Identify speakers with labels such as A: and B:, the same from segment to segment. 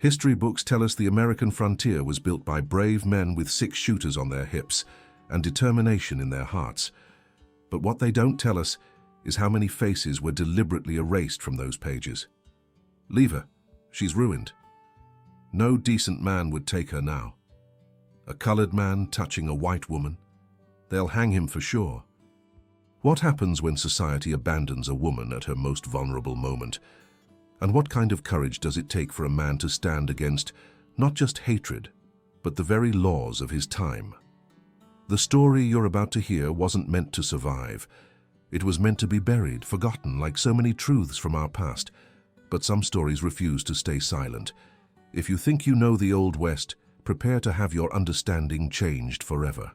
A: History books tell us the American frontier was built by brave men with 6 shooters on their hips and determination in their hearts. But what they don't tell us is how many faces were deliberately erased from those pages. Leave her. She's ruined. No decent man would take her now. A colored man touching a white woman. They'll hang him for sure. What happens when society abandons a woman at her most vulnerable moment? And what kind of courage does it take for a man to stand against not just hatred, but the very laws of his time? The story you're about to hear wasn't meant to survive. It was meant to be buried, forgotten, like so many truths from our past. But some stories refuse to stay silent. If you think you know the Old West, prepare to have your understanding changed forever.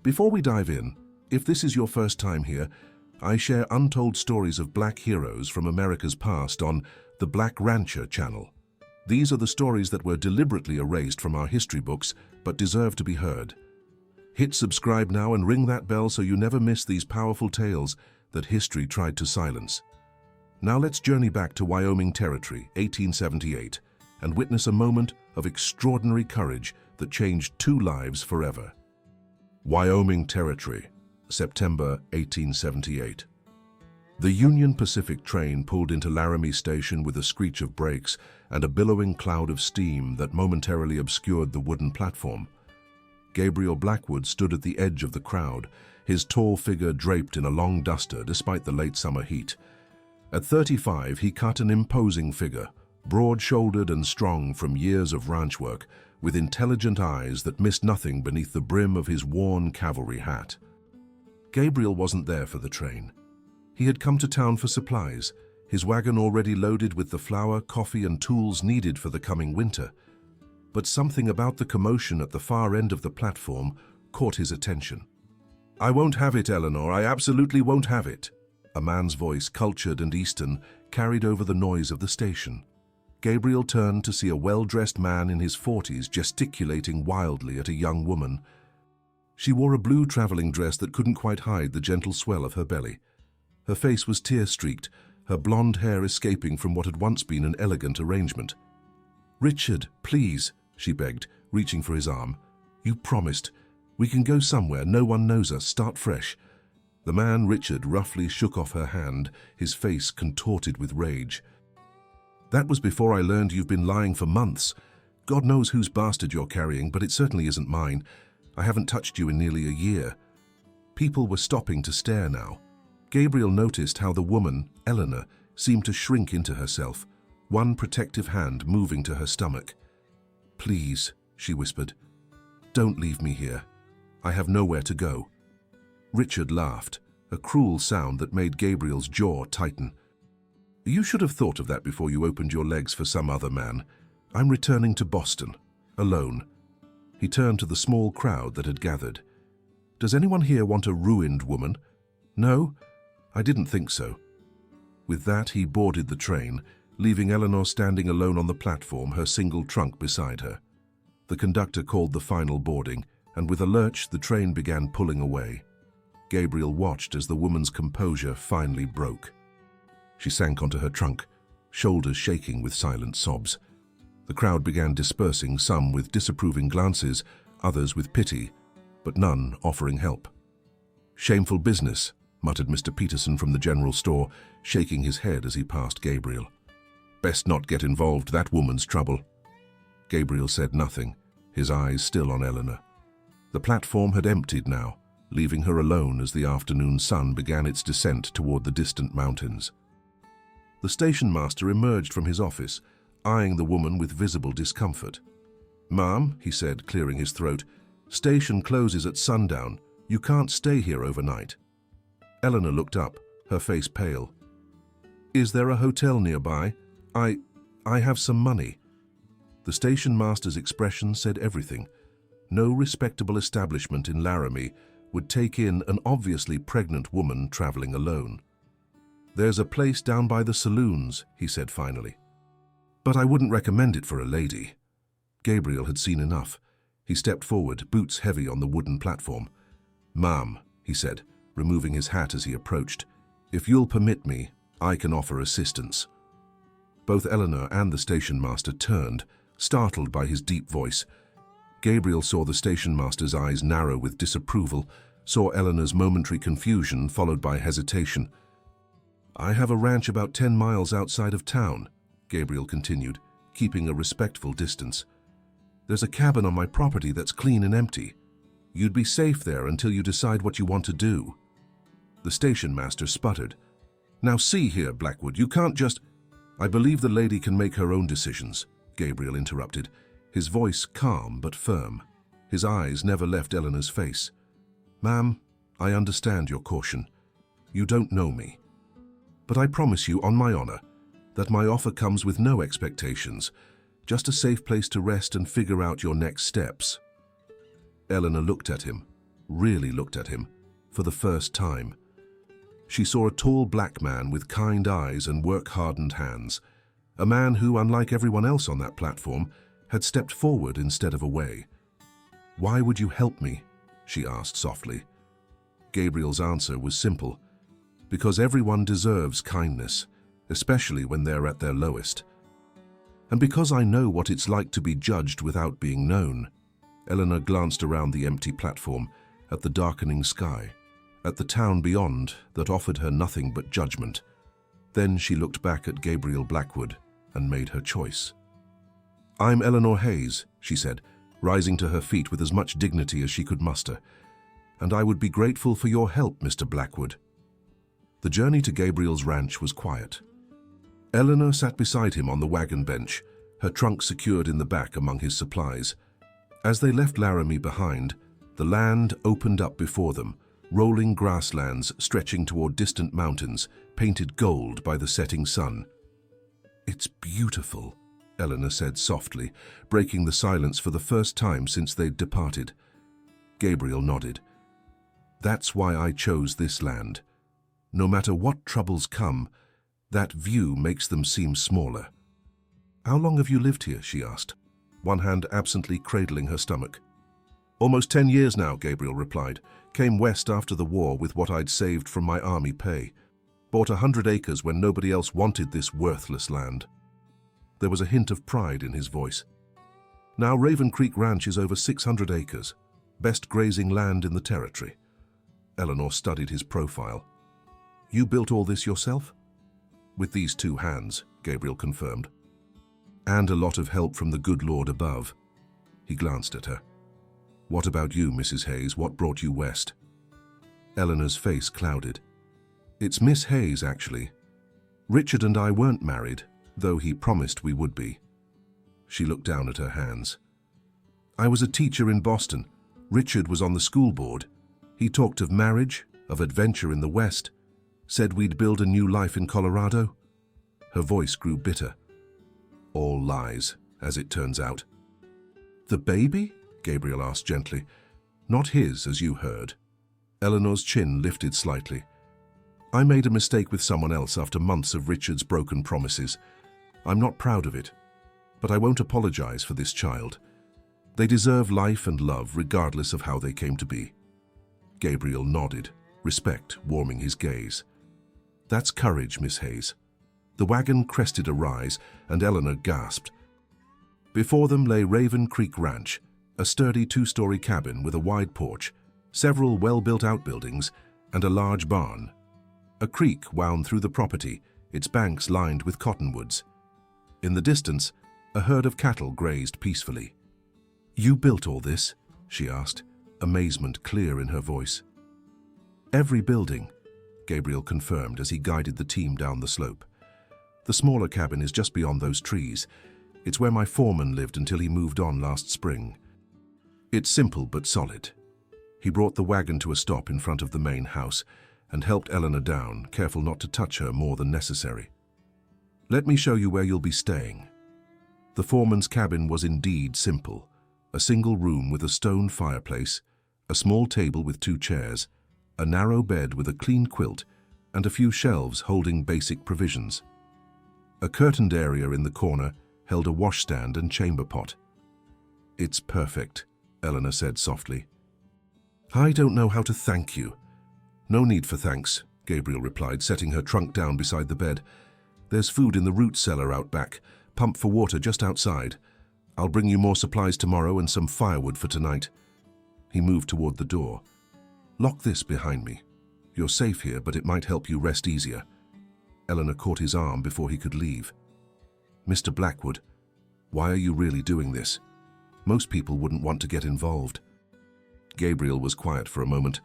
A: Before we dive in, if this is your first time here, I share untold stories of black heroes from America's past on the Black Rancher channel. These are the stories that were deliberately erased from our history books, but deserve to be heard. Hit subscribe now and ring that bell so you never miss these powerful tales that history tried to silence. Now let's journey back to Wyoming Territory, 1878, and witness a moment of extraordinary courage that changed 2 lives forever. Wyoming Territory, September 1878. The Union Pacific train pulled into Laramie Station with a screech of brakes and a billowing cloud of steam that momentarily obscured the wooden platform. Gabriel Blackwood stood at the edge of the crowd, his tall figure draped in a long duster despite the late summer heat. At 35, he cut an imposing figure, broad-shouldered and strong from years of ranch work, with intelligent eyes that missed nothing beneath the brim of his worn cavalry hat. Gabriel wasn't there for the train. He had come to town for supplies, his wagon already loaded with the flour, coffee, and tools needed for the coming winter. But something about the commotion at the far end of the platform caught his attention. "I won't have it, Eleanor. I absolutely won't have it." A man's voice, cultured and Eastern, carried over the noise of the station. Gabriel turned to see a well-dressed man in his 40s gesticulating wildly at a young woman. She wore a blue traveling dress that couldn't quite hide the gentle swell of her belly. Her face was tear-streaked, her blonde hair escaping from what had once been an elegant arrangement. "Richard, please," she begged, reaching for his arm. "You promised. We can go somewhere, no one knows us, start fresh." The man, Richard, roughly shook off her hand, his face contorted with rage. "That was before I learned you've been lying for months. God knows whose bastard you're carrying, but it certainly isn't mine. I haven't touched you in nearly a year." People were stopping to stare now. Gabriel noticed how the woman, Eleanor, seemed to shrink into herself, one protective hand moving to her stomach. "Please," she whispered, "don't leave me here. I have nowhere to go." Richard laughed, a cruel sound that made Gabriel's jaw tighten. "You should have thought of that before you opened your legs for some other man. I'm returning to Boston, alone." He turned to the small crowd that had gathered. "Does anyone here want a ruined woman? No? I didn't think so." With that, he boarded the train, leaving Eleanor standing alone on the platform, her single trunk beside her. The conductor called the final boarding, and with a lurch, the train began pulling away. Gabriel watched as the woman's composure finally broke. She sank onto her trunk, shoulders shaking with silent sobs. The crowd began dispersing, some with disapproving glances, others with pity, but none offering help. "Shameful business," muttered Mr. Peterson from the general store, shaking his head as he passed Gabriel. "Best not get involved, that woman's trouble." Gabriel said nothing, his eyes still on Eleanor. The platform had emptied now, leaving her alone as the afternoon sun began its descent toward the distant mountains. The station master emerged from his office, eyeing the woman with visible discomfort. "Ma'am," he said, clearing his throat, "station closes at sundown. You can't stay here overnight." Eleanor looked up, her face pale. "Is there a hotel nearby? I have some money." The station master's expression said everything. No respectable establishment in Laramie would take in an obviously pregnant woman traveling alone. "There's a place down by the saloons," he said finally. "But I wouldn't recommend it for a lady." Gabriel had seen enough. He stepped forward, boots heavy on the wooden platform. "Ma'am," he said, removing his hat as he approached, "if you'll permit me, I can offer assistance." Both Eleanor and the station master turned, startled by his deep voice. Gabriel saw the station master's eyes narrow with disapproval, saw Eleanor's momentary confusion followed by hesitation. "I have a ranch about 10 miles outside of town," Gabriel continued, keeping a respectful distance. "There's a cabin on my property that's clean and empty. You'd be safe there until you decide what you want to do." The station master sputtered. "Now see here, Blackwood, you can't just—" "I believe the lady can make her own decisions," Gabriel interrupted, his voice calm but firm. His eyes never left Eleanor's face. "Ma'am, I understand your caution. You don't know me. But I promise you, on my honor, that my offer comes with no expectations, just a safe place to rest and figure out your next steps." Eleanor looked at him, really looked at him, for the first time. She saw a tall black man with kind eyes and work-hardened hands, a man who, unlike everyone else on that platform, had stepped forward instead of away. "Why would you help me?" she asked softly. Gabriel's answer was simple. "Because everyone deserves kindness, especially when they're at their lowest. And because I know what it's like to be judged without being known." Eleanor glanced around the empty platform, at the darkening sky, at the town beyond that offered her nothing but judgment. Then she looked back at Gabriel Blackwood and made her choice. "I'm Eleanor Hayes," she said, rising to her feet with as much dignity as she could muster. "And I would be grateful for your help, Mr. Blackwood." The journey to Gabriel's ranch was quiet. Eleanor sat beside him on the wagon bench, her trunk secured in the back among his supplies. As they left Laramie behind, the land opened up before them, rolling grasslands stretching toward distant mountains, painted gold by the setting sun. "It's beautiful," Eleanor said softly, breaking the silence for the first time since they'd departed. Gabriel nodded. "That's why I chose this land. No matter what troubles come, that view makes them seem smaller." "How long have you lived here?" she asked, one hand absently cradling her stomach. "Almost 10 years now," Gabriel replied. "Came west after the war with what I'd saved from my army pay. Bought 100 acres when nobody else wanted this worthless land." There was a hint of pride in his voice. "Now Raven Creek Ranch is over 600 acres, best grazing land in the territory." Eleanor studied his profile. "You built all this yourself?" "With these 2 hands," Gabriel confirmed. "And a lot of help from the good Lord above." He glanced at her. "What about you, Mrs. Hayes? What brought you west?" Eleanor's face clouded. "It's Miss Hayes, actually. Richard and I weren't married, though he promised we would be." She looked down at her hands. "I was a teacher in Boston. Richard was on the school board. He talked of marriage, of adventure in the West, said we'd build a new life in Colorado." Her voice grew bitter. "All lies, as it turns out." "The baby?" Gabriel asked gently. "Not his, as you heard." Eleanor's chin lifted slightly. "I made a mistake with someone else after months of Richard's broken promises. I'm not proud of it, but I won't apologize for this child. They deserve life and love regardless of how they came to be." Gabriel nodded, respect warming his gaze. "That's courage, Miss Hayes." The wagon crested a rise, and Eleanor gasped. Before them lay Raven Creek Ranch, a sturdy 2-story cabin with a wide porch, several well-built outbuildings, and a large barn. A creek wound through the property, its banks lined with cottonwoods. In the distance, a herd of cattle grazed peacefully. "You built all this?" she asked, amazement clear in her voice. "Every building," Gabriel confirmed as he guided the team down the slope. "The smaller cabin is just beyond those trees. It's where my foreman lived until he moved on last spring. It's simple but solid." He brought the wagon to a stop in front of the main house and helped Eleanor down, careful not to touch her more than necessary. "Let me show you where you'll be staying." The foreman's cabin was indeed simple. A single room with a stone fireplace, a small table with 2 chairs, a narrow bed with a clean quilt, and a few shelves holding basic provisions. A curtained area in the corner held a washstand and chamber pot. "It's perfect," Eleanor said softly. "I don't know how to thank you." "No need for thanks," Gabriel replied, setting her trunk down beside the bed. There's food in the root cellar out back. Pump for water just outside. I'll bring you more supplies tomorrow and some firewood for tonight." He moved toward the door. "Lock this behind me. You're safe here, but it might help you rest easier." Eleanor caught his arm before he could leave. "Mr. Blackwood, why are you really doing this? Most people wouldn't want to get involved." Gabriel was quiet for a moment.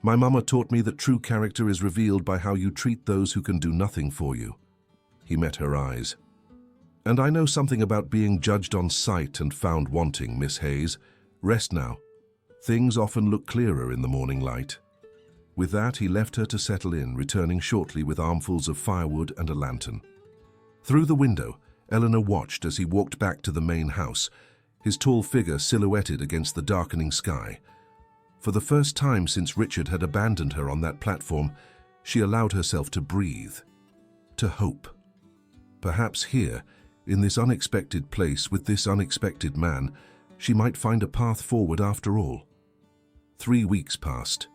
A: "My mama taught me that true character is revealed by how you treat those who can do nothing for you." He met her eyes. "And I know something about being judged on sight and found wanting, Miss Hayes. Rest now. Things often look clearer in the morning light." With that, he left her to settle in, returning shortly with armfuls of firewood and a lantern. Through the window, Eleanor watched as he walked back to the main house, his tall figure silhouetted against the darkening sky. For the first time since Richard had abandoned her on that platform, she allowed herself to breathe, to hope. Perhaps here, in this unexpected place with this unexpected man, she might find a path forward after all. 3 weeks passed.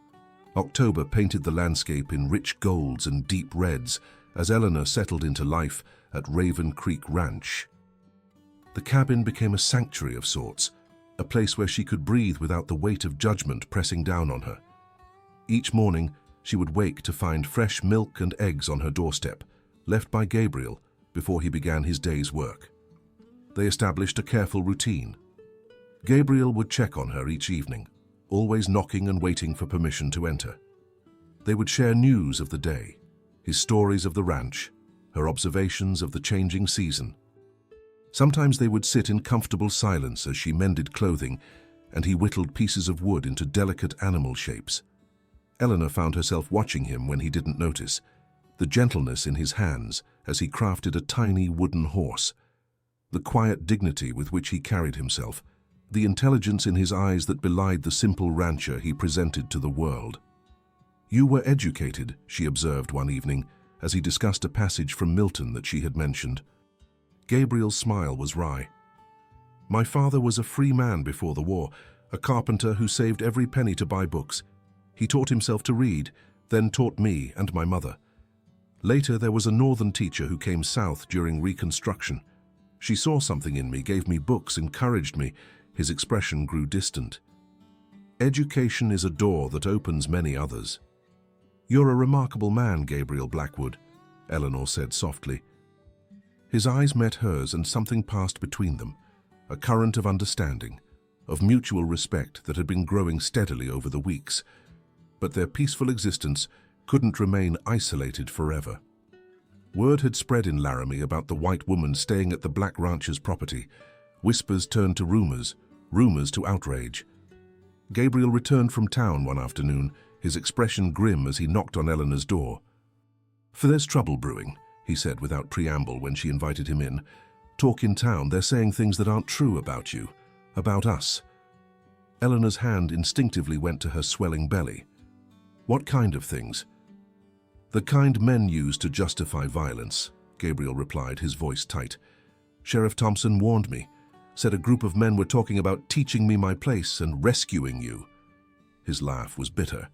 A: October painted the landscape in rich golds and deep reds as Eleanor settled into life at Raven Creek Ranch. The cabin became a sanctuary of sorts, a place where she could breathe without the weight of judgment pressing down on her. Each morning, she would wake to find fresh milk and eggs on her doorstep, left by Gabriel before he began his day's work. They established a careful routine. Gabriel would check on her each evening, always knocking and waiting for permission to enter. They would share news of the day, his stories of the ranch, her observations of the changing season. Sometimes they would sit in comfortable silence as she mended clothing and he whittled pieces of wood into delicate animal shapes. Eleanor found herself watching him when he didn't notice, the gentleness in his hands as he crafted a tiny wooden horse, the quiet dignity with which he carried himself, the intelligence in his eyes that belied the simple rancher he presented to the world. "You were educated," she observed one evening as he discussed a passage from Milton that she had mentioned. Gabriel's smile was wry. "My father was a free man before the war, a carpenter who saved every penny to buy books. He taught himself to read, then taught me and my mother. Later, there was a northern teacher who came south during Reconstruction. She saw something in me, gave me books, encouraged me." His expression grew distant. "Education is a door that opens many others." "You're a remarkable man, Gabriel Blackwood," Eleanor said softly. His eyes met hers and something passed between them, a current of understanding, of mutual respect that had been growing steadily over the weeks. But their peaceful existence couldn't remain isolated forever. Word had spread in Laramie about the white woman staying at the Black Rancher's property. Whispers turned to rumors, rumors to outrage. Gabriel returned from town one afternoon, his expression grim as he knocked on Eleanor's door. "For there's trouble brewing," he said without preamble when she invited him in. "Talk in town, they're saying things that aren't true about you, about us." Eleanor's hand instinctively went to her swelling belly. "What kind of things?" "The kind men use to justify violence," Gabriel replied, his voice tight. "Sheriff Thompson warned me, said a group of men were talking about teaching me my place and rescuing you." His laugh was bitter.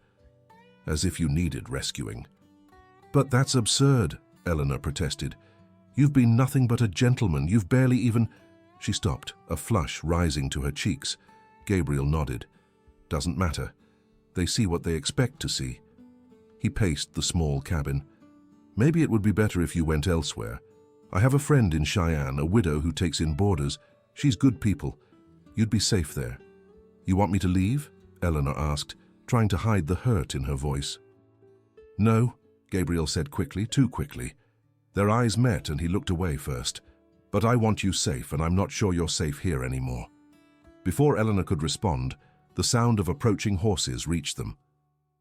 A: "As if you needed rescuing." "But that's absurd," Eleanor protested. "You've been nothing but a gentleman. You've barely even—" She stopped, a flush rising to her cheeks. Gabriel nodded. "Doesn't matter. They see what they expect to see." He paced the small cabin. "Maybe it would be better if you went elsewhere. I have a friend in Cheyenne, a widow who takes in boarders. She's good people. You'd be safe there." "You want me to leave?" Eleanor asked, trying to hide the hurt in her voice. "No," Gabriel said quickly, too quickly. Their eyes met and he looked away first. "But I want you safe, and I'm not sure you're safe here anymore." Before Eleanor could respond, the sound of approaching horses reached them.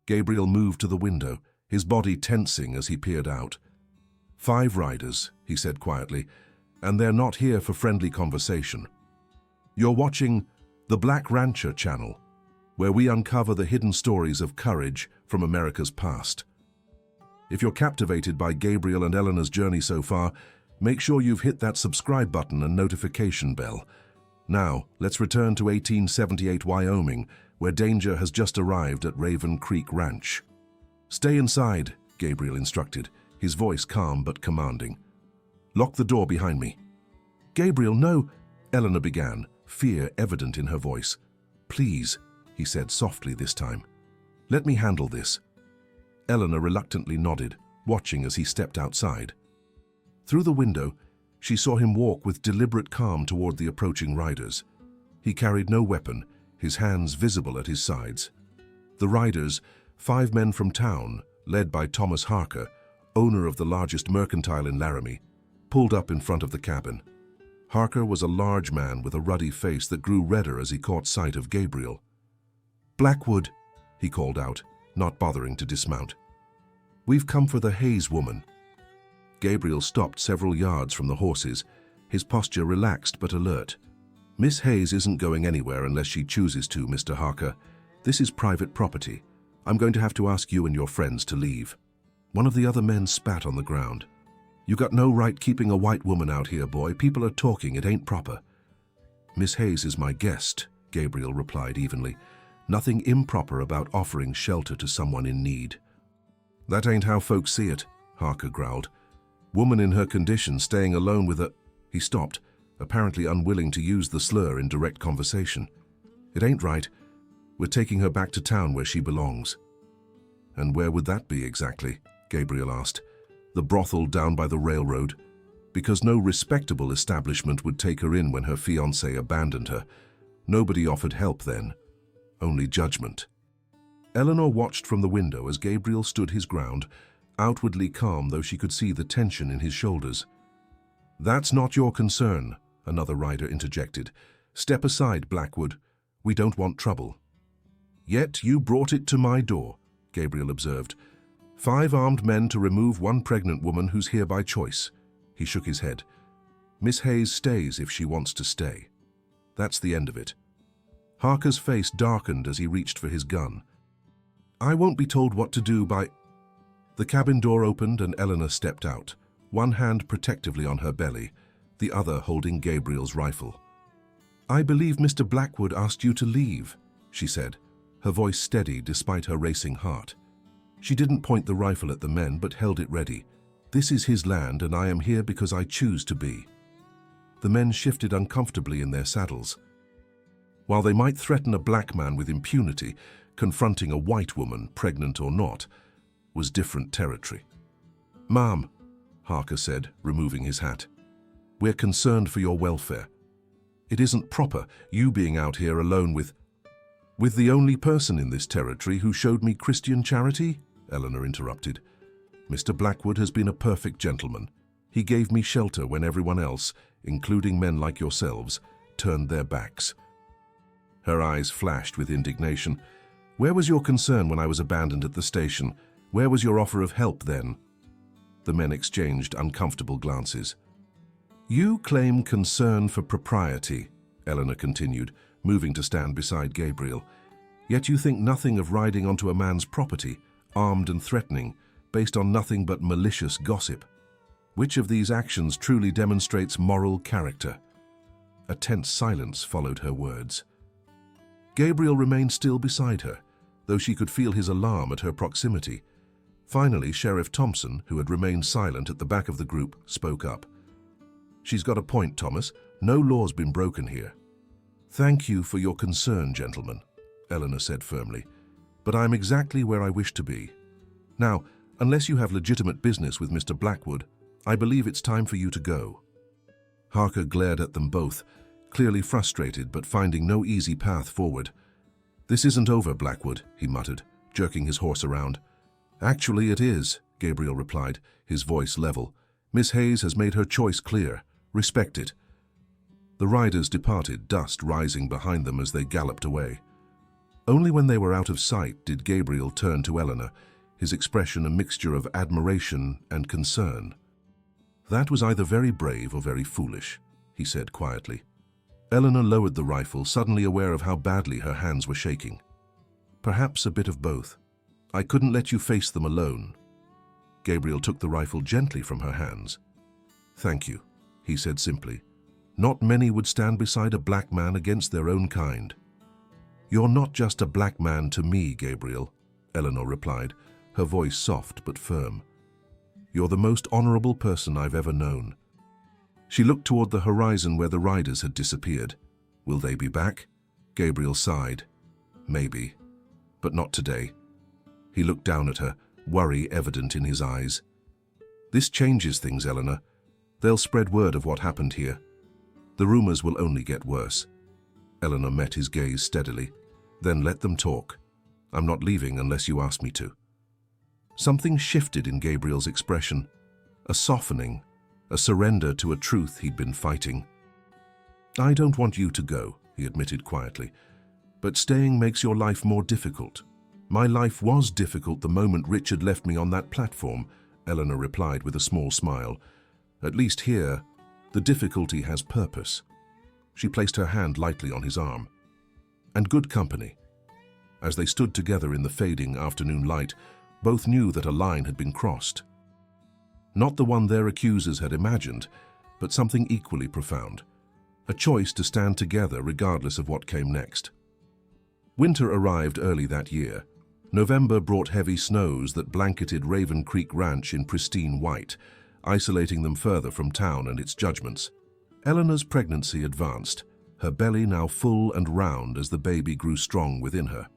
A: Gabriel moved to the window, his body tensing as he peered out. "5 riders," he said quietly, "and they're not here for friendly conversation. You're watching the Black Rancher channel, where we uncover the hidden stories of courage from America's past. If you're captivated by Gabriel and Eleanor's journey so far, make sure you've hit that subscribe button and notification bell. Now, let's return to 1878 Wyoming, where danger has just arrived at Raven Creek Ranch." "Stay inside," Gabriel instructed, his voice calm but commanding. Lock the door behind me." "Gabriel, no," Eleanor began, fear evident in her voice. "Please," he said softly this time. "Let me handle this." Eleanor reluctantly nodded, watching as he stepped outside. Through the window, she saw him walk with deliberate calm toward the approaching riders. He carried no weapon, his hands visible at his sides. The riders, 5 men from town, led by Thomas Harker, owner of the largest mercantile in Laramie, pulled up in front of the cabin. Harker was a large man with a ruddy face that grew redder as he caught sight of Gabriel. "Blackwood," he called out, not bothering to dismount. "We've come for the Hayes woman." Gabriel stopped several yards from the horses, his posture relaxed but alert. "Miss Hayes isn't going anywhere unless she chooses to, Mr. Harker. This is private property. I'm going to have to ask you and your friends to leave." One of the other men spat on the ground. "You got no right keeping a white woman out here, boy. People are talking. It ain't proper." "Miss Hayes is my guest," Gabriel replied evenly. "Nothing improper about offering shelter to someone in need." "That ain't how folks see it," Harker growled. "Woman in her condition staying alone with a—" He stopped, apparently unwilling to use the slur in direct conversation. "It ain't right. We're taking her back to town where she belongs." "And where would that be exactly?" Gabriel asked. "The brothel down by the railroad? Because no respectable establishment would take her in when her fiancé abandoned her. Nobody offered help then. Only judgment." Eleanor watched from the window as Gabriel stood his ground, outwardly calm though she could see the tension in his shoulders. "That's not your concern," another rider interjected. "Step aside, Blackwood. We don't want trouble." "Yet you brought it to my door," Gabriel observed. 5 armed men to remove one pregnant woman who's here by choice." He shook his head. "Miss Hayes stays if she wants to stay. That's the end of it." Harker's face darkened as he reached for his gun. "I won't be told what to do by—" The cabin door opened and Eleanor stepped out, one hand protectively on her belly, the other holding Gabriel's rifle. "I believe Mr. Blackwood asked you to leave," she said, her voice steady despite her racing heart. She didn't point the rifle at the men but held it ready. "This is his land and I am here because I choose to be." The men shifted uncomfortably in their saddles. While they might threaten a black man with impunity, confronting a white woman, pregnant or not, was different territory. "Ma'am," Harker said, removing his hat, "we're concerned for your welfare. It isn't proper, you being out here alone with the only person in this territory who showed me Christian charity," Eleanor interrupted. "Mr. Blackwood has been a perfect gentleman. He gave me shelter when everyone else, including men like yourselves, turned their backs." Her eyes flashed with indignation. "Where was your concern when I was abandoned at the station? Where was your offer of help then?" The men exchanged uncomfortable glances. "You claim concern for propriety," Eleanor continued, moving to stand beside Gabriel. "Yet you think nothing of riding onto a man's property, armed and threatening, based on nothing but malicious gossip. Which of these actions truly demonstrates moral character?" A tense silence followed her words. Gabriel remained still beside her, though she could feel his alarm at her proximity. Finally, Sheriff Thompson, who had remained silent at the back of the group, spoke up. "She's got a point, Thomas. No law's been broken here." "Thank you for your concern, gentlemen," Eleanor said firmly, "but I'm exactly where I wish to be. Now, unless you have legitimate business with Mr. Blackwood, I believe it's time for you to go." Harker glared at them both, clearly frustrated but finding no easy path forward. "This isn't over, Blackwood," he muttered, jerking his horse around. "Actually, it is," Gabriel replied, his voice level. "Miss Hayes has made her choice clear. Respect it." The riders departed, dust rising behind them as they galloped away. Only when they were out of sight did Gabriel turn to Eleanor, his expression a mixture of admiration and concern. "That was either very brave or very foolish," he said quietly. Eleanor lowered the rifle, suddenly aware of how badly her hands were shaking. "Perhaps a bit of both. I couldn't let you face them alone." Gabriel took the rifle gently from her hands. "Thank you," he said simply. "Not many would stand beside a black man against their own kind." "You're not just a black man to me, Gabriel," Eleanor replied, her voice soft but firm. "You're the most honorable person I've ever known. She looked toward the horizon where the riders had disappeared. Will they be back? Gabriel sighed. Maybe, but not today. He looked down at her, worry evident in his eyes. This changes things, Eleanor. They'll spread word of what happened here. The rumors will only get worse. Eleanor met his gaze steadily. Then let them talk. I'm not leaving unless you ask me to. Something shifted in Gabriel's expression. A softening, a surrender to a truth he'd been fighting. I don't want you to go, he admitted quietly. But staying makes your life more difficult. My life was difficult the moment Richard left me on that platform, Eleanor replied with a small smile. At least here, the difficulty has purpose. She placed her hand lightly on his arm. And good company. As they stood together in the fading afternoon light, both knew that a line had been crossed. Not the one their accusers had imagined, but something equally profound. A choice to stand together regardless of what came next. Winter arrived early that year. November brought heavy snows that blanketed Raven Creek Ranch in pristine white, isolating them further from town and its judgments. Eleanor's pregnancy advanced, her belly now full and round as the baby grew strong within her.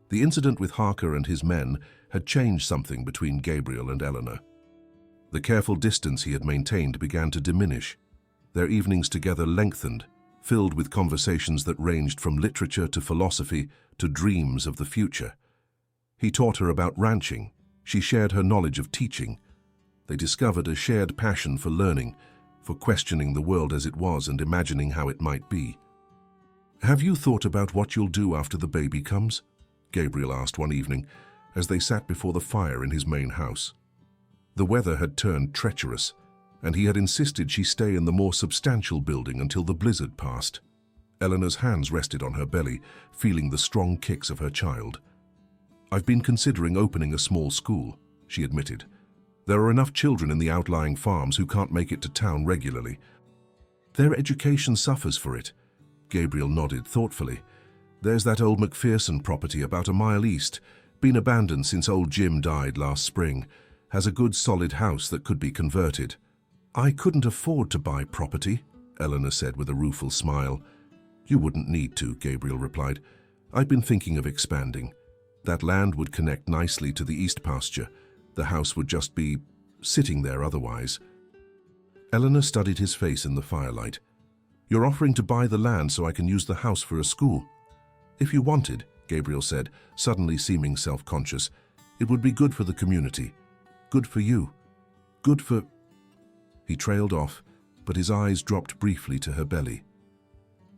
A: The incident with Harker and his men had changed something between Gabriel and Eleanor. The careful distance he had maintained began to diminish. Their evenings together lengthened, filled with conversations that ranged from literature to philosophy to dreams of the future. He taught her about ranching. She shared her knowledge of teaching. They discovered a shared passion for learning, for questioning the world as it was and imagining how it might be. Have you thought about what you'll do after the baby comes? Gabriel asked one evening, as they sat before the fire in his main house. The weather had turned treacherous, and he had insisted she stay in the more substantial building until the blizzard passed. Eleanor's hands rested on her belly, feeling the strong kicks of her child. I've been considering opening a small school, she admitted. There are enough children in the outlying farms who can't make it to town regularly. Their education suffers for it. Gabriel nodded thoughtfully. There's that old McPherson property about a mile east, been abandoned since old Jim died last spring, has a good solid house that could be converted. I couldn't afford to buy property, Eleanor said with a rueful smile. You wouldn't need to, Gabriel replied. I've been thinking of expanding. That land would connect nicely to the east pasture. The house would just be sitting there otherwise. Eleanor studied his face in the firelight. You're offering to buy the land so I can use the house for a school? If you wanted, Gabriel said, suddenly seeming self-conscious, it would be good for the community. Good for you. Good for... He trailed off, but his eyes dropped briefly to her belly.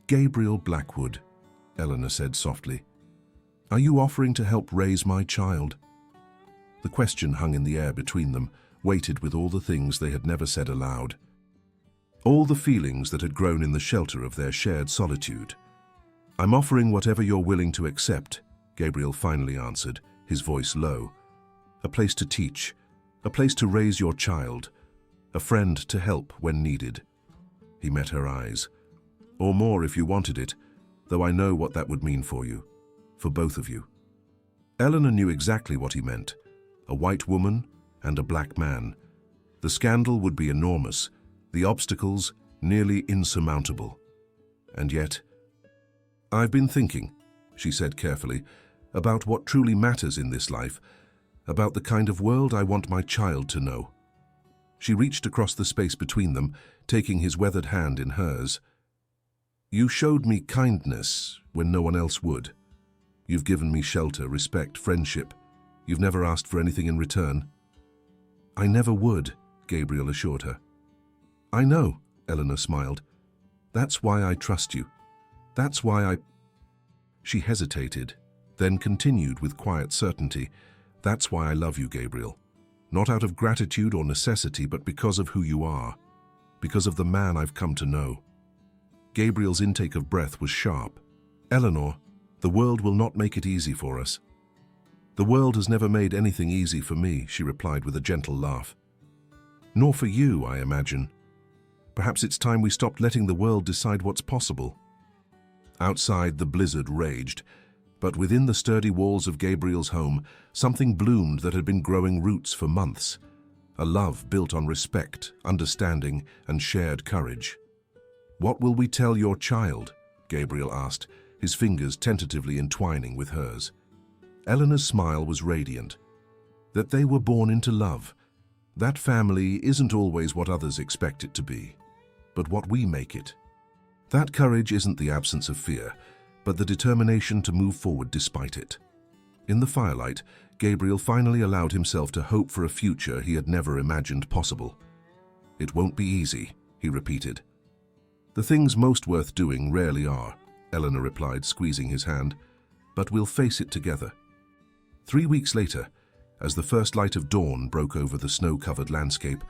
A: Gabriel Blackwood, Eleanor said softly. Are you offering to help raise my child? The question hung in the air between them, weighted with all the things they had never said aloud. All the feelings that had grown in the shelter of their shared solitude. I'm offering whatever you're willing to accept, Gabriel finally answered, his voice low. A place to teach, a place to raise your child, a friend to help when needed. He met her eyes. Or more if you wanted it, though I know what that would mean for you, for both of you. Eleanor knew exactly what he meant. A white woman and a black man. The scandal would be enormous, the obstacles nearly insurmountable. And yet, I've been thinking, she said carefully, about what truly matters in this life, about the kind of world I want my child to know. She reached across the space between them, taking his weathered hand in hers. You showed me kindness when no one else would. You've given me shelter, respect, friendship. You've never asked for anything in return. I never would, Gabriel assured her. I know, Eleanor smiled. That's why I trust you. That's why I... She hesitated, then continued with quiet certainty. That's why I love you, Gabriel. Not out of gratitude or necessity, but because of who you are. Because of the man I've come to know. Gabriel's intake of breath was sharp. Eleanor, the world will not make it easy for us. The world has never made anything easy for me, she replied with a gentle laugh. Nor for you, I imagine. Perhaps it's time we stopped letting the world decide what's possible. Outside, the blizzard raged, but within the sturdy walls of Gabriel's home, something bloomed that had been growing roots for months. a love built on respect, understanding, and shared courage. "What will we tell your child?" Gabriel asked, his fingers tentatively entwining with hers. Eleanor's smile was radiant. "That they were born into love. That family isn't always what others expect it to be, but what we make it. That courage isn't the absence of fear, but the determination to move forward despite it." In the firelight, Gabriel finally allowed himself to hope for a future he had never imagined possible. "It won't be easy," he repeated. "The things most worth doing rarely are," Eleanor replied, squeezing his hand, "but we'll face it together." 3 weeks later, as the first light of dawn broke over the snow-covered landscape,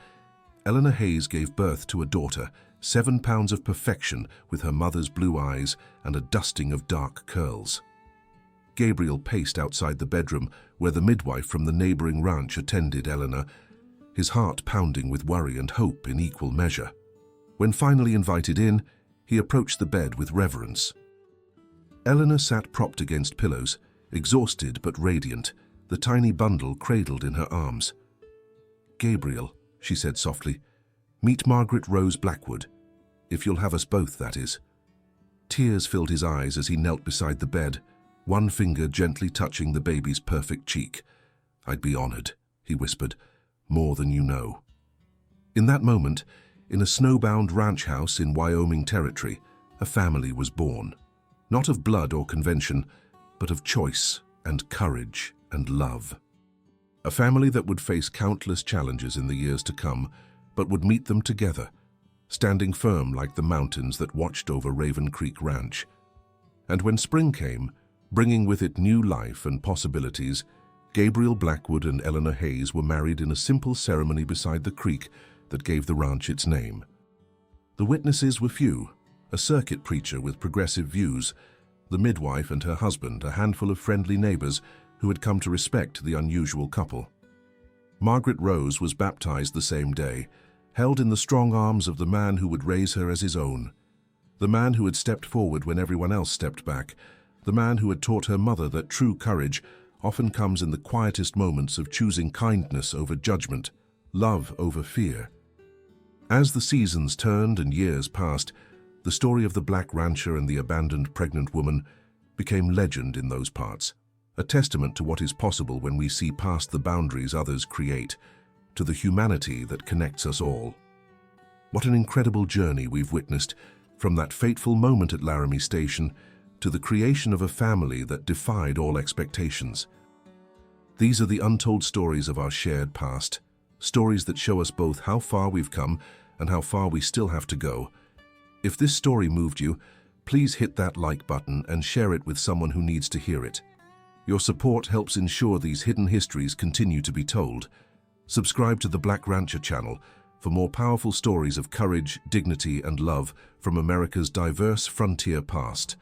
A: Eleanor Hayes gave birth to a daughter, 7 pounds of perfection with her mother's blue eyes and a dusting of dark curls. Gabriel paced outside the bedroom where the midwife from the neighboring ranch attended Eleanor, his heart pounding with worry and hope in equal measure. When finally invited in, he approached the bed with reverence. Eleanor sat propped against pillows, exhausted but radiant, the tiny bundle cradled in her arms. "Gabriel," she said softly, "meet Margaret Rose Blackwood. If you'll have us both, that is." Tears filled his eyes as he knelt beside the bed, one finger gently touching the baby's perfect cheek. "I'd be honored," he whispered, "more than you know." In that moment, in a snowbound ranch house in Wyoming territory, a family was born. Not of blood or convention, but of choice and courage and love. A family that would face countless challenges in the years to come, but would meet them together, standing firm like the mountains that watched over Raven Creek Ranch. And when spring came, bringing with it new life and possibilities, Gabriel Blackwood and Eleanor Hayes were married in a simple ceremony beside the creek that gave the ranch its name. The witnesses were few, a circuit preacher with progressive views, the midwife and her husband, a handful of friendly neighbors who had come to respect the unusual couple. Margaret Rose was baptized the same day, held in the strong arms of the man who would raise her as his own, the man who had stepped forward when everyone else stepped back, the man who had taught her mother that true courage often comes in the quietest moments of choosing kindness over judgment, love over fear. As the seasons turned and years passed, the story of the black rancher and the abandoned pregnant woman became legend in those parts, a testament to what is possible when we see past the boundaries others create, to the humanity that connects us all. What an incredible journey we've witnessed, from that fateful moment at Laramie Station to the creation of a family that defied all expectations. These are the untold stories of our shared past, stories that show us both how far we've come and how far we still have to go. If this story moved you, please hit that like button and share it with someone who needs to hear it. Your support helps ensure these hidden histories continue to be told. Subscribe to the Black Rancher channel for more powerful stories of courage, dignity, and love from America's diverse frontier past.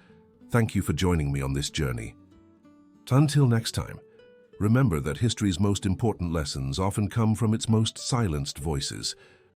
A: Thank you for joining me on this journey. Until next time, remember that history's most important lessons often come from its most silenced voices.